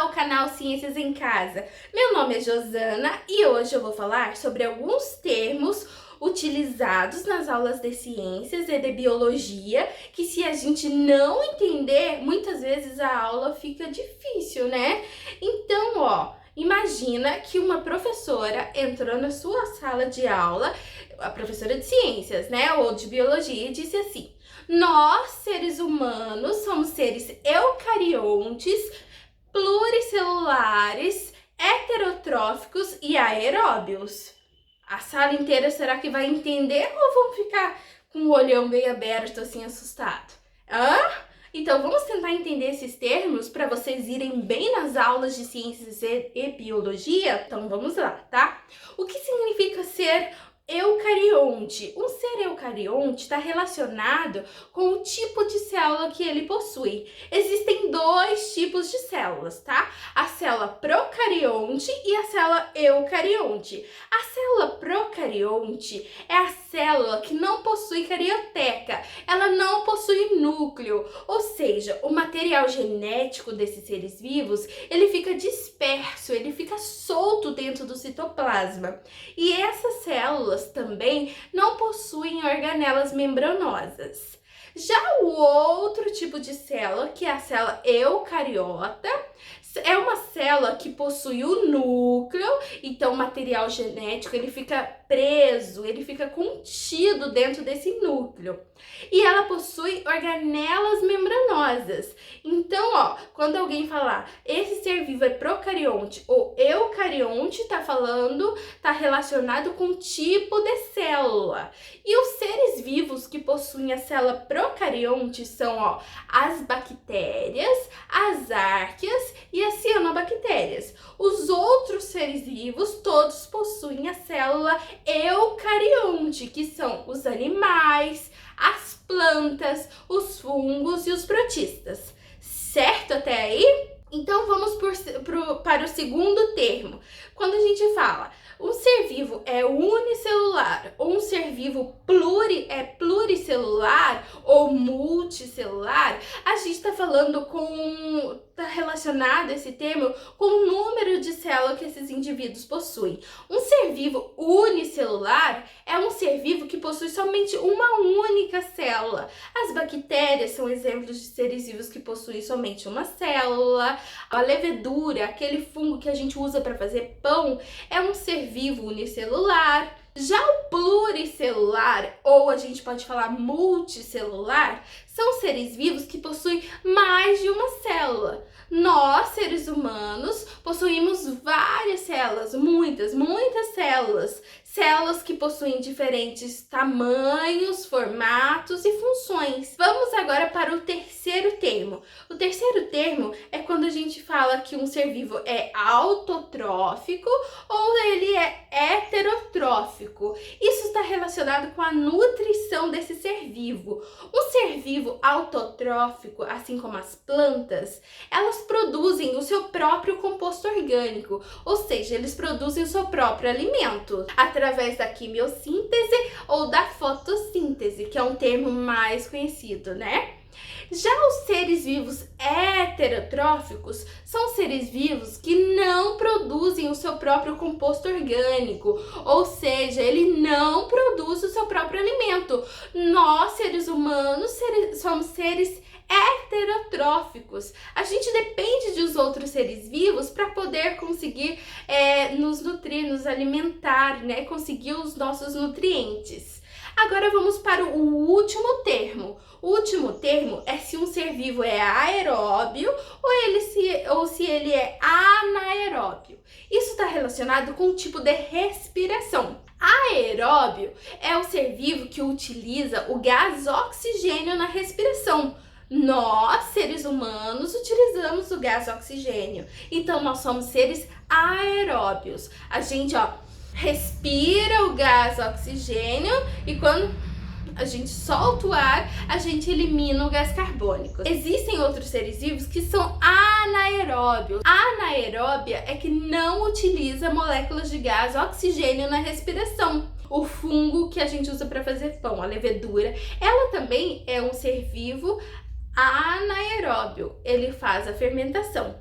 ao canal Ciências em Casa. Meu nome é Josana e hoje eu vou falar sobre alguns termos utilizados nas aulas de ciências e de biologia, que se a gente não entender, muitas vezes a aula fica difícil, né? Então, imagina que uma professora entrou na sua sala de aula, a professora de ciências, né, ou de biologia, e disse assim: nós, seres humanos, somos seres eucariontes, pluricelulares, heterotróficos e aeróbios. A sala inteira será que vai entender ou vão ficar com o olhão bem aberto, assim, assustado? Então vamos tentar entender esses termos para vocês irem bem nas aulas de ciências e biologia? Então vamos lá, tá? O que significa ser eucarionte? Um ser eucarionte está relacionado com o tipo de célula que ele possui. Existem dois tipos de células, tá? A célula procarionte e a célula eucarionte. A célula procarionte é a célula que não possui carioteca, ela não possui núcleo, ou seja, o material genético desses seres vivos, ele fica disperso, ele fica solto dentro do citoplasma. E essas células também não possuem organelas membranosas. Já o outro tipo de célula, que é a célula eucariota, é uma célula que possui o núcleo, então o material genético ele fica preso, ele fica contido dentro desse núcleo. E ela possui organelas membranosas. Então, quando alguém falar esse ser vivo é procarionte ou eucarionte, tá relacionado com o tipo de célula. E os seres vivos que possuem a célula procarionte são, as bactérias, as arqueias e as cianobactérias. Os outros seres vivos todos possuem a célula eucarionte, que são os animais, as plantas, os fungos e os protistas. Certo até aí? Então vamos para o segundo termo. Quando a gente fala um ser vivo é unicelular ou um ser vivo pluricelular ou multicelular, a gente está falando tá relacionado esse termo com o número de células que esses indivíduos possuem. Um ser vivo unicelular é um ser vivo que possui somente uma única célula. As bactérias são exemplos de seres vivos que possuem somente uma célula. A levedura, aquele fungo que a gente usa para fazer pão, é um ser vivo unicelular. Já o pluricelular, ou a gente pode falar multicelular, são seres vivos que possuem mais de uma célula. Nós, seres humanos, possuímos várias células, muitas células. Células que possuem diferentes tamanhos, formatos e funções. Vamos agora para o terceiro termo. O terceiro termo é quando a gente fala que um ser vivo é autotrófico ou ele é heterotrófico. Isso está relacionado com a nutrição desse ser vivo. Um ser vivo autotrófico, assim como as plantas, elas produzem o seu próprio composto orgânico, ou seja, eles produzem o seu próprio alimento através da quimiossíntese ou da fotossíntese, que é um termo mais conhecido, né? Já os seres vivos heterotróficos são seres vivos que não produzem o seu próprio composto orgânico, ou seja, ele não produz o seu próprio alimento. Nós, seres humanos, somos seres heterotróficos. A gente depende dos outros seres vivos para poder conseguir nos nutrir, nos alimentar, né? Conseguir os nossos nutrientes. Agora vamos para o último termo. O último termo é se um ser vivo é aeróbio ou se ele é anaeróbio. Isso está relacionado com o tipo de respiração. Aeróbio é o ser vivo que utiliza o gás oxigênio na respiração. Nós, seres humanos, utilizamos o gás oxigênio. Então, nós somos seres aeróbios. A gente, respira o gás oxigênio e quando a gente solta o ar, a gente elimina o gás carbônico. Existem outros seres vivos que são anaeróbios. A anaeróbia é que não utiliza moléculas de gás oxigênio na respiração. O fungo que a gente usa para fazer pão, a levedura, ela também é um ser vivo anaeróbio. Ele faz a fermentação.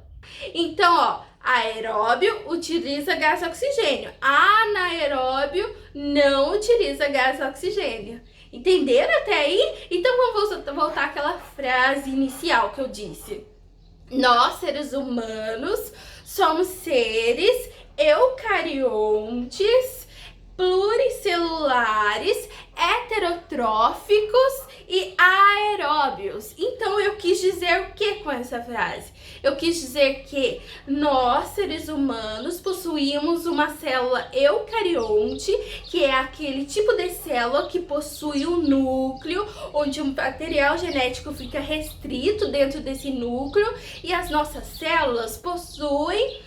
Então, ó, aeróbio utiliza gás oxigênio, anaeróbio não utiliza gás oxigênio. Entenderam até aí? Então vamos voltar àquela frase inicial que eu disse. Nós, seres humanos, somos seres eucariontes, pluricelulares, heterotróficos e aeróbios. Então eu quis dizer o que com essa frase? Eu quis dizer que nós, seres humanos, possuímos uma célula eucarionte, que é aquele tipo de célula que possui um núcleo, onde um material genético fica restrito dentro desse núcleo, e as nossas células possuem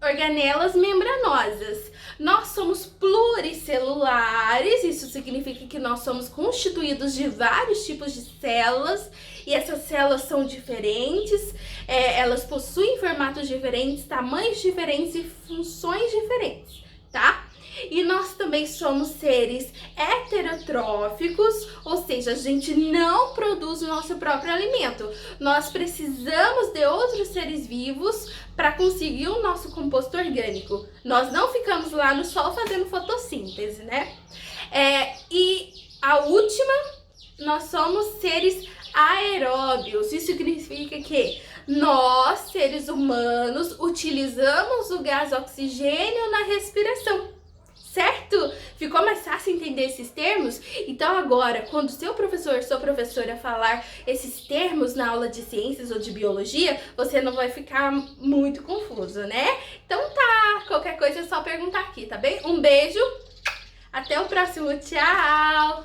organelas membranosas. Nós somos pluricelulares, isso significa que nós somos constituídos de vários tipos de células, e essas células são diferentes, elas possuem formatos diferentes, tamanhos diferentes e funções diferentes, tá? E nós também somos seres heterotróficos, ou seja, a gente não produz o nosso próprio alimento. Nós precisamos de outros seres vivos para conseguir o nosso composto orgânico. Nós não ficamos lá no sol fazendo fotossíntese, né? E a última, nós somos seres aeróbios. Isso significa que nós, seres humanos, utilizamos o gás oxigênio na respiração. Certo? Ficou mais fácil entender esses termos? Então agora, quando seu professor, sua professora falar esses termos na aula de ciências ou de biologia, você não vai ficar muito confuso, né? Então tá, qualquer coisa é só perguntar aqui, tá bem? Um beijo, até o próximo, tchau!